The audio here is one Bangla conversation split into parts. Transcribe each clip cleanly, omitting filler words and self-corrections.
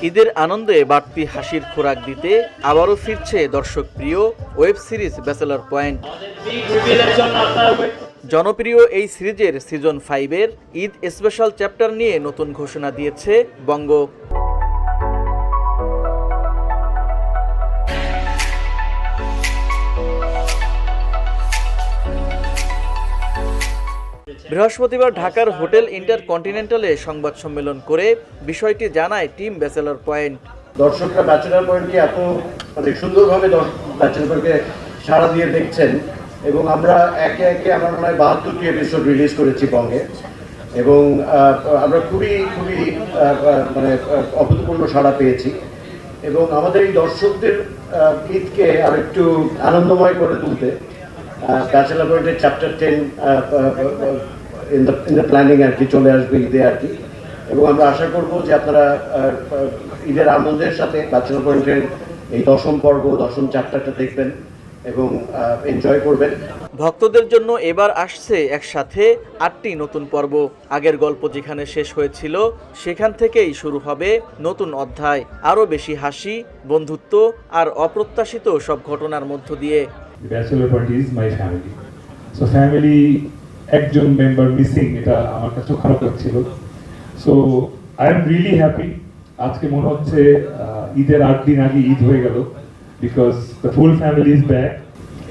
ঈদের আনন্দে বাড়তি হাসির খোরাক দিতে আবারও ফিরছে দর্শক প্রিয় ওয়েব সিরিজ ব্যাচেলর পয়েন্ট। জনপ্রিয় এই সিরিজের সিজন 5-এর ঈদ স্পেশাল চ্যাপ্টার নিয়ে নতুন ঘোষণা দিয়েছে বঙ্গ। বৃহস্পতিবার ঢাকার হোটেল ইন্টারকন্টিনেন্টালে সংবাদ সম্মেলন করে বিষয়টি জানায় টিম ব্যাচেলর পয়েন্ট। দর্শকরা ব্যাচেলর পয়েন্টকে এত সুন্দরভাবে ব্যাচেলর পয়েন্টকে সাড়া দিয়ে দেখছেন এবং আমরা একে একে আমার মনে হয় 72টি এপিসোড রিলিজ করেছি বঙ্গে এবং আমরা খুবই অভূতপূর্ণ সাড়া পেয়েছি এবং আমাদের এই দর্শকদের ঈদকে আর একটু আনন্দময় করে তুলতে ব্যাচেলর পয়েন্টের চ্যাপ্টার 10 ইন দ্য প্ল্যানিং আর কি চলে আসবে ঈদে আর কি, এবং আমরা আশা করব যে আপনারা ঈদের আনন্দের সাথে ব্যাচেলর পয়েন্টের এই 10ম পর্ব 10ম চ্যাপ্টারটা দেখবেন এবং এনজয় করবেন। ভক্তদের জন্য এবার আসছে একসাথে 8টি নতুন পর্ব। আগের গল্প যেখানে শেষ হয়েছিল সেখান থেকেই শুরু হবে নতুন অধ্যায়, আরও বেশি হাসি, বন্ধুত্ব আর অপ্রত্যাশিত সব ঘটনার মধ্য দিয়ে। Bachelor party is my family, so family একজন মেম্বার মিসিং, এটা আমার কাছে খারাপ লাগছিল। So I am really happy. আজকে মনে হচ্ছে ঈদের 8 দিন আগে ঈদ হয়ে গেল, because the full family is back.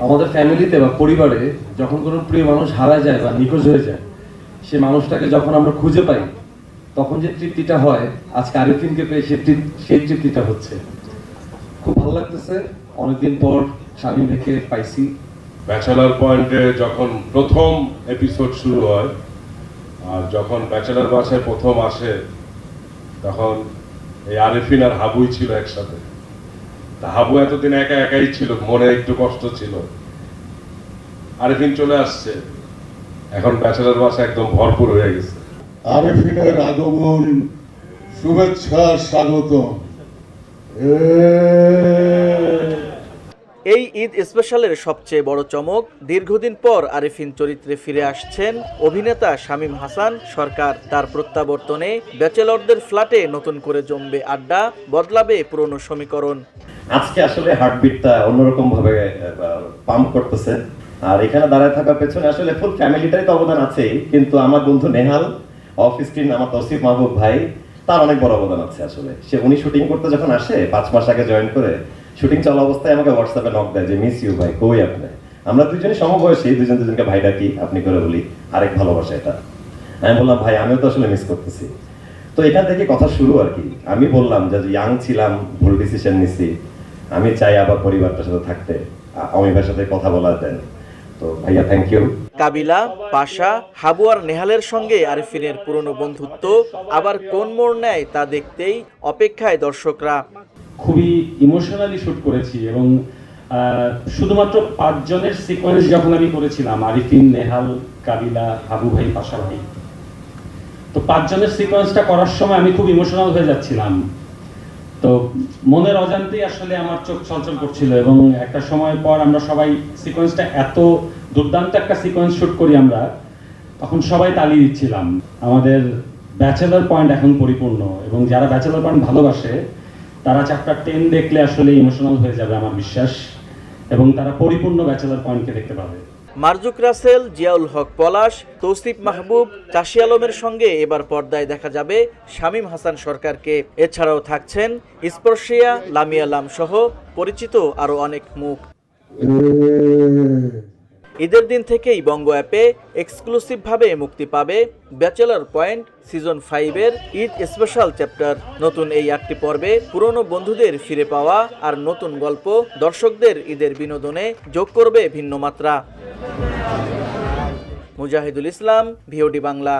আমাদের ফ্যামিলিতে বা পরিবারে যখন কোনো প্রিয় মানুষ হারা যায় বা নিখোঁজ হয়ে যায়, সে মানুষটাকে যখন আমরা খুঁজে পাই তখন যে তৃপ্তিটা হয়, আজকে আরিফিনকে পেয়ে সেই তৃপ্তিটা হচ্ছে। খুব ভালো লাগতেছে, অনেকদিন পর স্বামী দেখে পাইছি। ব্যাচেলর পয়েন্টে যখন প্রথম এপিসোড শুরু হয় আর যখন ব্যাচেলর বাসায় প্রথম আসে তখন এই আরিফিন আর হাবুই ছিল একসাথে। হাবু এতদিন একা একাই ছিল, মনে একটু কষ্ট ছিল। আরিফিন চলে আসছে, এখন ব্যাচেলর বাসা একদম ভরপুর হয়ে গেছে। আরিফিনের আগমন, শুভেচ্ছা, স্বাগতম। এই ঈদ স্পেশালের সবচেয়ে বড় চমক, দীর্ঘদিন পর আরিফিন চরিত্রে ফিরে আসছেন অভিনেতা শামীম হাসান সরকার। তার প্রত্যাবর্তনে ব্যাচেলরদের ফ্ল্যাটে নতুন করে জমবে আড্ডা, বদলাবে পুরনো সমীকরণ। আজকে আসলে হার্টবিটটা অন্যরকম ভাবে পাম্প করতেছে, আর এখানে দাঁড়ায় থাকার পেছনে আসলে ফুল ফ্যামিলিটারই তো অবদান আছেই, কিন্তু আমার বন্ধু নেহাল অফ স্ক্রিন, আমার তৌসিফ মাহবুব ভাই, তার অনেক বড় অবদান আছে। আসলে উনি শুটিং করতে যখন আসে 5 মাস আগে জয়েন করে, শুটিং চলা অবস্থায় আমাকে হোয়াটসঅ্যাপে নক দেয় যে মিস ইউ ভাই, কই আপনি? আমরা দুজনই সমবয়সী, দুজনকে ভাই ডাকি, আপনি করে বলি, আরেক ভালোবাসা এটা। আমি বললাম ভাই আমিও তো আসলে মিস করতেছি। তো এখান থেকে কথা শুরু আর কি। আমি বললাম যে ইয়াং ছিলাম, ভুল ডিসিশন নিছি, আমি চাই আবার পরিবারটার সাথে থাকতে, অমিবার সাথে কথা বলা দেন। তো ভাইয়া থ্যাংক ইউ। কাবিলা, পাশা, হাবু আর নেহালের সঙ্গে আরিফিনের পুরনো বন্ধুত্ব আবার কোন মোড় নেয় তা দেখতেই অপেক্ষায় দর্শকরা। খুবই ইমোশনালি শুট করেছি এবং শুধুমাত্র 5 জনের সিকোয়েন্স যখন আমি করেছিলাম, আরিফিন, নেহাল, কাবিলা, হাবু ভাই, পাশা ভাই, তো 5 জনের সিকোয়েন্সটা করার সময় আমি খুব ইমোশনাল হয়ে যাচ্ছিলাম। তো মনের অজান্তেই আসলে আমার চোখ চলচল করছিল এবং একটা সময় পর আমরা সবাই সিকোয়েন্সটা এত দুর্দান্ত একটা সিকোয়েন্স শুট করি আমরা, তখন সবাই তালি দিচ্ছিলাম। আমাদের ব্যাচেলর পয়েন্ট এখন পরিপূর্ণ এবং যারা ব্যাচেলর পয়েন্ট ভালোবাসে তারা চ্যাপ্টার 10 দেখলে আসলে ইমোশনাল হয়ে যাবে আমার বিশ্বাস, এবং তারা পরিপূর্ণ ব্যাচেলর পয়েন্টকে দেখতে পাবে। মারজুক রাসেল, জিয়াউল হক পলাশ, তৌসিফ মাহবুব, চাষি আলমের সঙ্গে এবার পর্দায় দেখা যাবে শামীম হাসান সরকারকে। এছাড়াও থাকছেন স্পর্শিয়া, লামিয়া লাম সহ পরিচিত আরও অনেক মুখ। ঈদের দিন থেকেই বঙ্গ অ্যাপে এক্সক্লুসিভভাবে মুক্তি পাবে ব্যাচেলর পয়েন্ট সিজন 5-এর ঈদ স্পেশাল চ্যাপ্টার। নতুন এই 8টি পর্বে পুরনো বন্ধুদের ফিরে পাওয়া আর নতুন গল্প দর্শকদের ঈদের বিনোদনে যোগ করবে ভিন্ন মাত্রা। মুজাহিদুল ইসলাম, ভিওডি বাংলা।